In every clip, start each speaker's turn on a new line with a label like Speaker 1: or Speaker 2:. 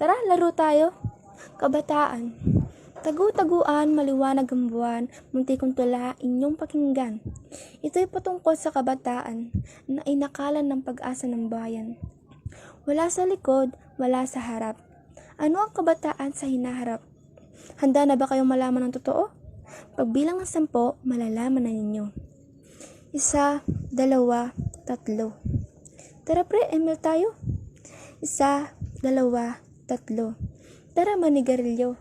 Speaker 1: Tara, laro tayo. Kabataan. Tagu-taguan, maliwanag ang buwan, munti kong tula, inyong pakinggan. Ito'y patungkol sa kabataan na inakalan ng pag-asa ng bayan. Wala sa likod, wala sa harap. Ano ang kabataan sa hinaharap? Handa na ba kayong malaman ng totoo? Pagbilang ng 10, malalaman na ninyo. 1, 2, 3. Tara pre, ML tayo. 1, 2, 3. Tara manigarilyo.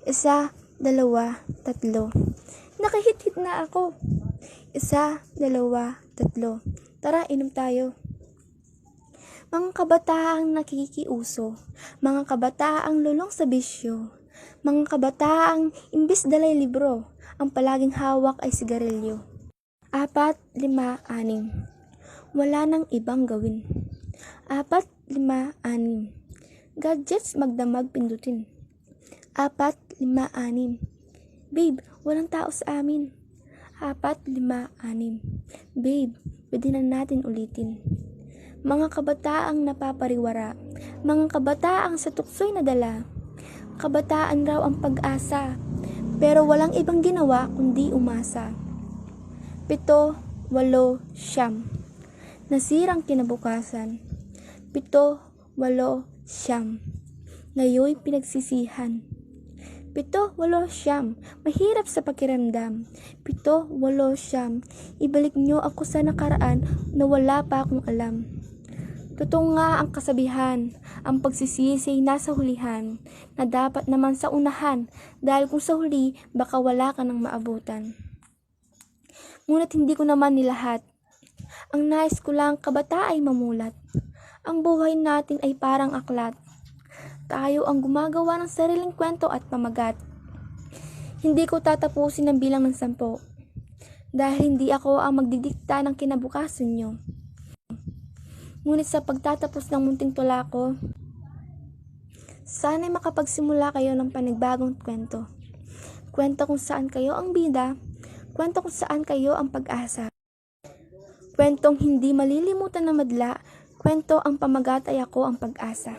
Speaker 1: 1, 2, 3. Nakahit-hit na ako. 1, 2, 3. Tara, inom tayo. Mga kabataang nakikiuso, mga kabataang lulong sa bisyo, mga kabataang imbis dalay libro, ang palaging hawak ay sigarilyo. 4, 5, 6. Wala nang ibang gawin. 4, 5, 6. Gadgets magdamag pindutin. 4, 5, 6. Babe, walang tao sa amin. 4, 5, 6. Babe, pwede na natin ulitin. Mga kabataang napapariwara, mga kabataang sa tukso'y nadala. Kabataan raw ang pag-asa, pero walang ibang ginawa kundi umasa. 7, 8, 9. Nasirang kinabukasan. 7, 8, 9. Ngayoy pinagsisihan. 7, 8, 9. Mahirap sa pakiramdam. 7, 8, 9. Ibalik nyo ako sa nakaraan na wala pa akong alam. Totoo nga ang kasabihan, ang pagsisisi nasa hulihan, na dapat naman sa unahan, dahil kung sa huli, baka wala ka nang maabutan. Ngunit hindi ko naman nilahat. Ang nais ko lang kabata ay mamulat. Ang buhay natin ay parang aklat. Tayo ang gumagawa ng sariling kwento at pamagat. Hindi ko tatapusin ang bilang ng 10, dahil hindi ako ang magdidikta ng kinabukasan nyo. Ngunit sa pagtatapos ng munting tula ko, sana'y makapagsimula kayo ng panigbagong kwento. Kwento kung saan kayo ang bida, kwento kung saan kayo ang pag-asa. Kwentong hindi malilimutan na madla, kwento ang pamagat ay ako ang pag-asa.